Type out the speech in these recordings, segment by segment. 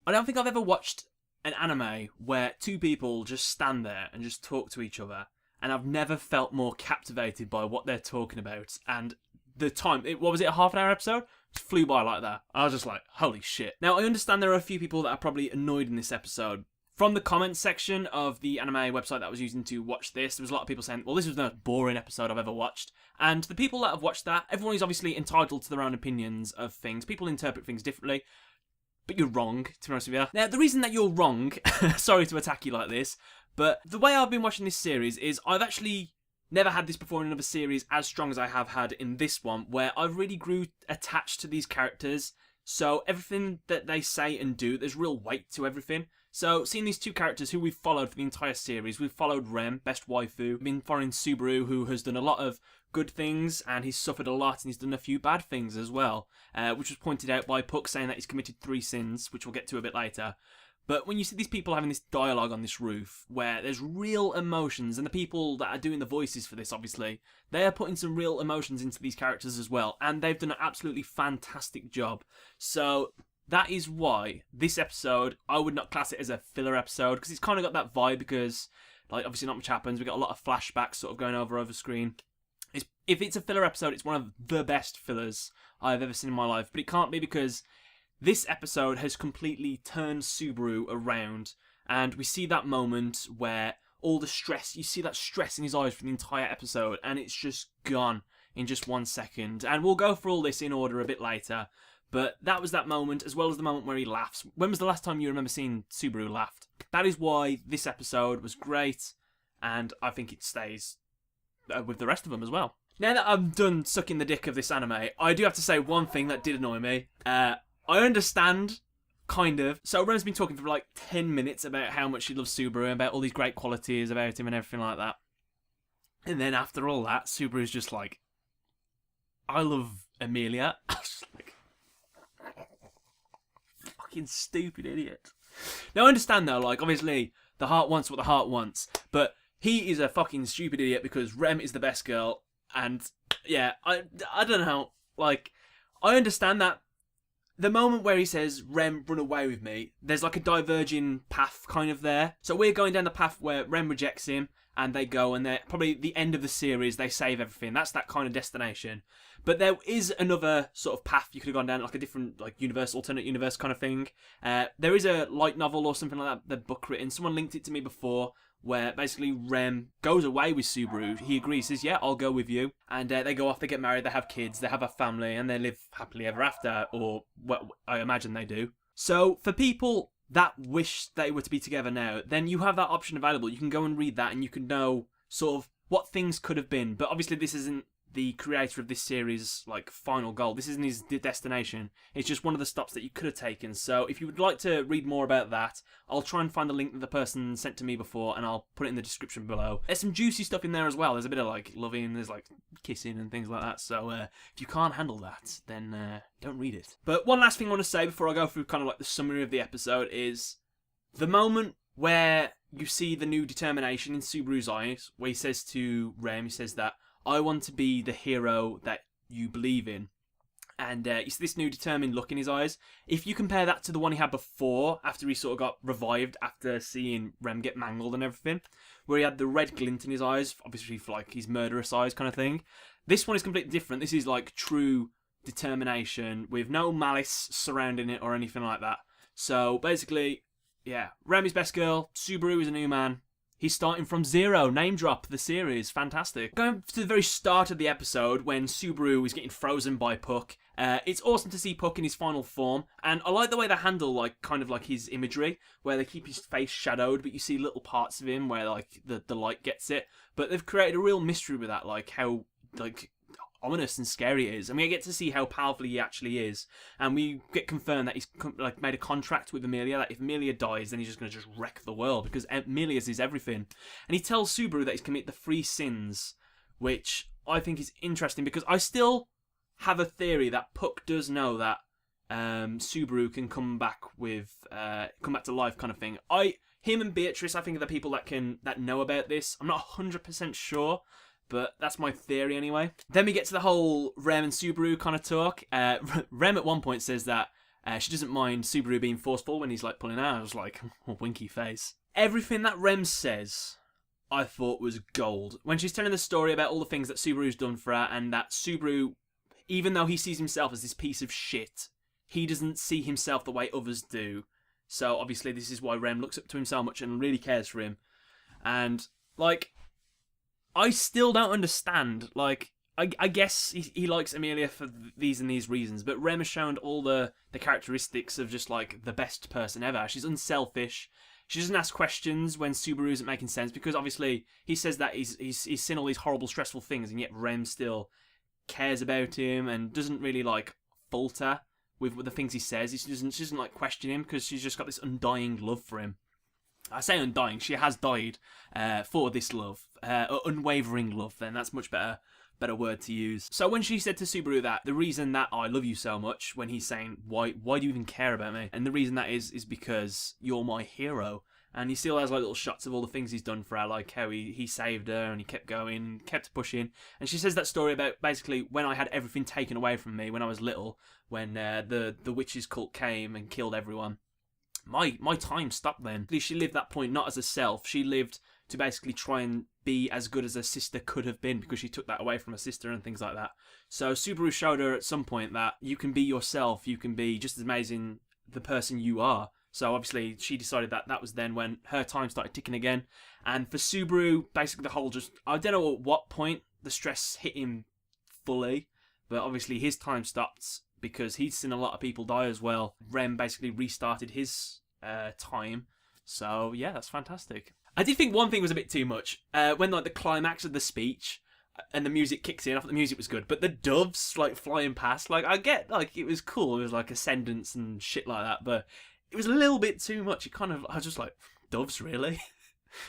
I don't think I've ever watched an anime where two people just stand there and just talk to each other, and I've never felt more captivated by what they're talking about. And the time, what was it, a half an hour episode? It flew by like that. I was just like, holy shit. Now, I understand there are a few people that are probably annoyed in this episode. From the comments section of the anime website that I was using to watch this, there was a lot of people saying, well, this was the most boring episode I've ever watched. And the people that have watched that, everyone is obviously entitled to their own opinions of things. People interpret things differently. But you're wrong, to be honest with you. Now, the reason that you're wrong, sorry to attack you like this, but the way I've been watching this series is I've actually never had this before in another series as strong as I have had in this one, where I really grew attached to these characters. So everything that they say and do, there's real weight to everything. So seeing these two characters who we've followed for the entire series, we've followed Rem, best waifu, we've been following Subaru, who has done a lot of good things, and he's suffered a lot, and he's done a few bad things as well, which was pointed out by Puck, saying that he's committed 3 sins, which we'll get to a bit later. But when you see these people having this dialogue on this roof, where there's real emotions, and the people that are doing the voices for this, obviously, they are putting some real emotions into these characters as well, and they've done an absolutely fantastic job. So that is why this episode, I would not class it as a filler episode, because it's kind of got that vibe, because, like, obviously not much happens, we've got a lot of flashbacks sort of going over screen. If it's a filler episode, it's one of the best fillers I've ever seen in my life, but it can't be because this episode has completely turned Subaru around, and we see that moment where all the stress, you see that stress in his eyes for the entire episode, and it's just gone in just 1 second. And we'll go through all this in order a bit later, but that was that moment, as well as the moment where he laughs. When was the last time you remember seeing Subaru laughed? That is why this episode was great, and I think it stays with the rest of them as well. Now that I'm done sucking the dick of this anime, I do have to say one thing that did annoy me. I understand, kind of. So Rem's been talking for like 10 minutes about how much she loves Subaru and about all these great qualities about him and everything like that. And then after all that, Subaru's just like, I love Emilia. I was like, fucking stupid idiot. Now I understand though, like, obviously, the heart wants what the heart wants, but he is a fucking stupid idiot because Rem is the best girl. And yeah, I don't know, like, I understand that the moment where he says, Rem, run away with me, there's like a diverging path kind of there. So we're going down the path where Rem rejects him, and they go, and they're probably the end of the series, they save everything. That's that kind of destination. But there is another sort of path you could have gone down, like a different, like, universe, alternate universe kind of thing. There is a light novel or something like that, the book written. Someone linked it to me before, where basically Rem goes away with Subaru. He agrees, says, yeah, I'll go with you. And they go off, they get married, they have kids, they have a family, and they live happily ever after, or well, I imagine they do. So for people that wish they were to be together now, then you have that option available. You can go and read that, and you can know sort of what things could have been. But obviously this isn't the creator of this series' like final goal. This isn't his destination. It's just one of the stops that you could have taken. So if you would like to read more about that, I'll try and find the link that the person sent to me before, and I'll put it in the description below. There's some juicy stuff in there as well. There's a bit of like loving, there's like kissing and things like that. So if you can't handle that, then don't read it. But one last thing I want to say before I go through kind of like the summary of the episode is the moment where you see the new determination in Subaru's eyes, where he says to Rem, he says that, I want to be the hero that you believe in. And you see this new determined look in his eyes. If you compare that to the one he had before, after he sort of got revived after seeing Rem get mangled and everything, where he had the red glint in his eyes, obviously for like his murderous eyes kind of thing. This one is completely different. This is like true determination with no malice surrounding it or anything like that. So basically, yeah, Rem is best girl, Subaru is a new man. He's starting from zero. Name drop the series. Fantastic. Going to the very start of the episode when Subaru is getting frozen by Puck. It's awesome to see Puck in his final form. And I like the way they handle like kind of like his imagery, where they keep his face shadowed, but you see little parts of him where like the light gets it. But they've created a real mystery with that, like how like ominous and scary it is. And we get to see how powerful he actually is. And we get confirmed that he's like made a contract with Emilia, that if Emilia dies, then he's just going to just wreck the world, because Emilia's is everything. And he tells Subaru that he's committed the 3 sins, which I think is interesting, because I still have a theory that Puck does know that Subaru can come back to life kind of thing. Him and Beatrice, I think, are the people that know about this. I'm not 100% sure, but that's my theory anyway. Then we get to the whole Rem and Subaru kind of talk. Rem at one point says that She doesn't mind Subaru being forceful when he's like pulling out. I was like, oh, winky face. Everything that Rem says, I thought was gold. When she's telling the story about all the things that Subaru's done for her, and that Subaru, even though he sees himself as this piece of shit, he doesn't see himself the way others do. So obviously this is why Rem looks up to him so much and really cares for him. And like, I still don't understand. Like, I guess he likes Amelia for these and these reasons, but Rem has shown all the characteristics of just like the best person ever. She's unselfish. She doesn't ask questions when Subaru isn't making sense, because obviously he says that he's seen all these horrible, stressful things, and yet Rem still cares about him and doesn't really like falter with the things he says. She doesn't like question him, because she's just got this undying love for him. I say undying, she has died for this love, unwavering love. Then that's much better word to use. So when she said to Subaru that the reason that I love you so much, when he's saying why do you even care about me, and the reason that is because you're my hero. And he still has like little shots of all the things he's done for her, like how he saved her and he kept going, kept pushing. And she says that story about basically when I had everything taken away from me when I was little, when the witches cult came and killed everyone. My time stopped then. She lived that point not as a self. She lived to basically try and be as good as her sister could have been, because she took that away from her sister and things like that. So Subaru showed her at some point that you can be yourself. You can be just as amazing the person you are. So obviously she decided that was then when her time started ticking again. And for Subaru, basically the whole I don't know at what point the stress hit him fully, but obviously his time stopped because he's seen a lot of people die as well. Rem basically restarted his time. So yeah, that's fantastic. I did think one thing was a bit too much. When like the climax of the speech and the music kicks in, I thought the music was good, but the doves like flying past, like I get like it was cool. It was like ascendance and shit like that, but it was a little bit too much. I was just like, doves, really?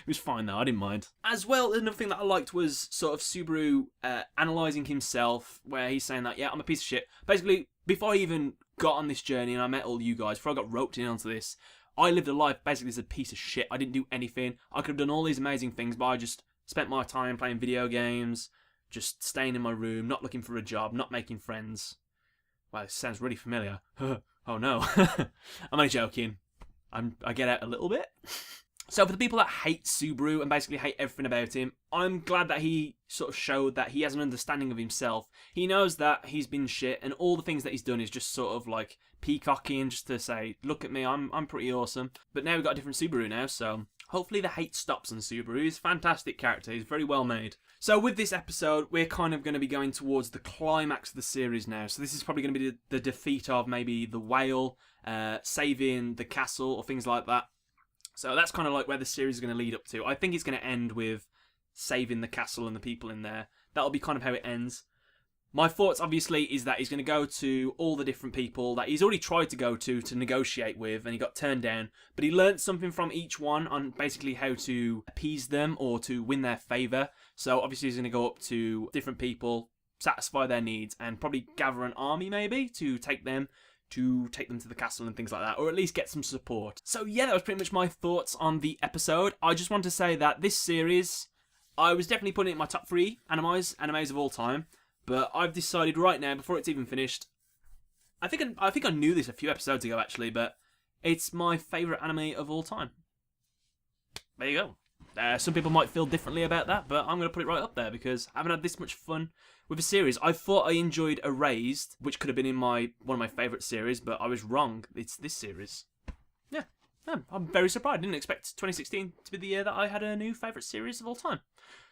It was fine though, I didn't mind. As well, another thing that I liked was sort of Subaru analysing himself, where he's saying that, yeah, I'm a piece of shit. Basically, before I even got on this journey and I met all you guys, before I got roped in onto this, I lived a life basically as a piece of shit. I didn't do anything. I could have done all these amazing things, but I just spent my time playing video games, just staying in my room, not looking for a job, not making friends. Wow, this sounds really familiar. Oh no. I'm only joking. I get out a little bit. So for the people that hate Subaru and basically hate everything about him, I'm glad that he sort of showed that he has an understanding of himself. He knows that he's been shit, and all the things that he's done is just sort of like peacocking, just to say, look at me, I'm pretty awesome. But now we've got a different Subaru now, so hopefully the hate stops on Subaru. He's a fantastic character, he's very well made. So with this episode, we're kind of going to be going towards the climax of the series now. So this is probably going to be the defeat of maybe the whale, saving the castle, or things like that. So that's kind of like where the series is going to lead up to. I think it's going to end with saving the castle and the people in there. That'll be kind of how it ends. My thoughts, obviously, is that he's going to go to all the different people that he's already tried to go to negotiate with, and he got turned down. But he learnt something from each one on basically how to appease them or to win their favour. So obviously he's going to go up to different people, satisfy their needs, and probably gather an army maybe to take them to the castle and things like that, or at least get some support. So yeah, that was pretty much my thoughts on the episode. I just want to say that this series, I was definitely putting it in my top 3 animes of all time, but I've decided right now, before it's even finished, I think I knew this a few episodes ago actually, but it's my favourite anime of all time. There you go. Some people might feel differently about that, but I'm going to put it right up there because I haven't had this much fun with a series. I thought I enjoyed Erased, which could have been in one of my favourite series, but I was wrong. It's this series. Yeah, I'm very surprised. I didn't expect 2016 to be the year that I had a new favourite series of all time.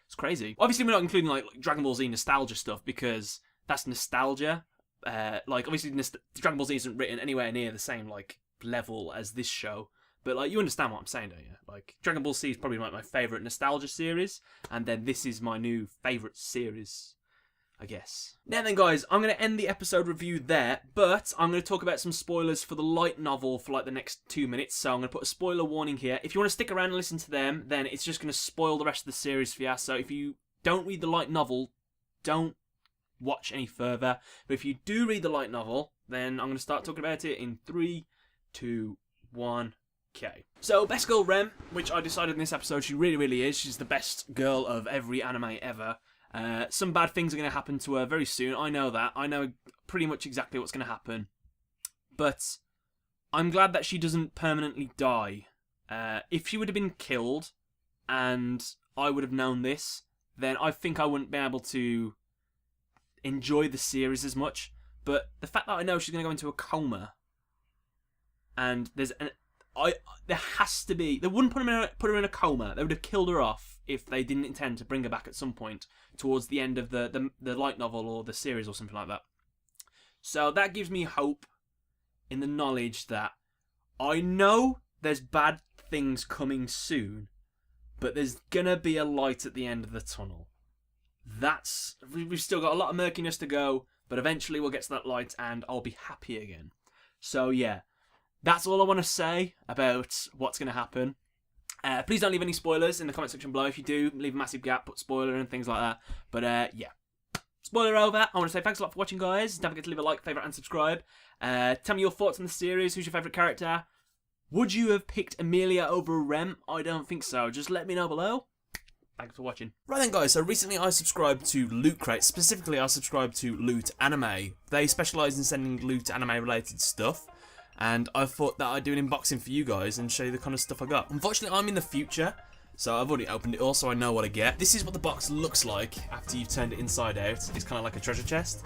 It's crazy. Obviously, we're not including like Dragon Ball Z nostalgia stuff because that's nostalgia. Like obviously, Dragon Ball Z isn't written anywhere near the same like level as this show. But like, you understand what I'm saying, don't you? Like, Dragon Ball Z is probably like my favourite nostalgia series, and then this is my new favourite series, I guess. Now then, guys, I'm going to end the episode review there, but I'm going to talk about some spoilers for the light novel for like the next 2 minutes, so I'm going to put a spoiler warning here. If you want to stick around and listen to them, then it's just going to spoil the rest of the series for you, so if you don't read the light novel, don't watch any further. But if you do read the light novel, then I'm going to start talking about it in 3, 2, 1... Okay. So, best girl Rem, which I decided in this episode she really, really is. She's the best girl of every anime ever. Some bad things are going to happen to her very soon. I know that. I know pretty much exactly what's going to happen. But I'm glad that she doesn't permanently die. If she would have been killed and I would have known this, then I think I wouldn't be able to enjoy the series as much. But the fact that I know she's going to go into a coma, and there has to be, they wouldn't put her in a coma. They would have killed her off if they didn't intend to bring her back at some point towards the end of the light novel or the series or something like that. So that gives me hope in the knowledge that I know there's bad things coming soon, but there's gonna be a light at the end of the tunnel. We've still got a lot of murkiness to go, but eventually we'll get to that light and I'll be happy again. So yeah, that's all I want to say about what's going to happen. Please don't leave any spoilers in the comment section below. If you do, leave a massive gap, put spoiler and things like that. But yeah, spoiler over. I want to say thanks a lot for watching, guys. Don't forget to leave a like, favourite and subscribe. Tell me your thoughts on the series. Who's your favourite character? Would you have picked Amelia over Rem? I don't think so. Just let me know below. Thanks for watching. Right then, guys, so recently I subscribed to Loot Crate. Specifically, I subscribed to Loot Anime. They specialise in sending Loot Anime related stuff, and I thought that I'd do an unboxing for you guys and show you the kind of stuff I got. Unfortunately, I'm in the future, so I've already opened it all, so I know what I get. This is what the box looks like after you've turned it inside out. It's kind of like a treasure chest,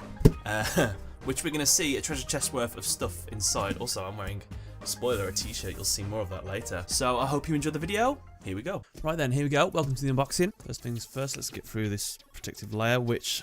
which we're going to see a treasure chest worth of stuff inside. Also, I'm wearing, spoiler, a t-shirt. You'll see more of that later. So I hope you enjoyed the video. Here we go. Right then, here we go. Welcome to the unboxing. First things first, let's get through this protective layer, which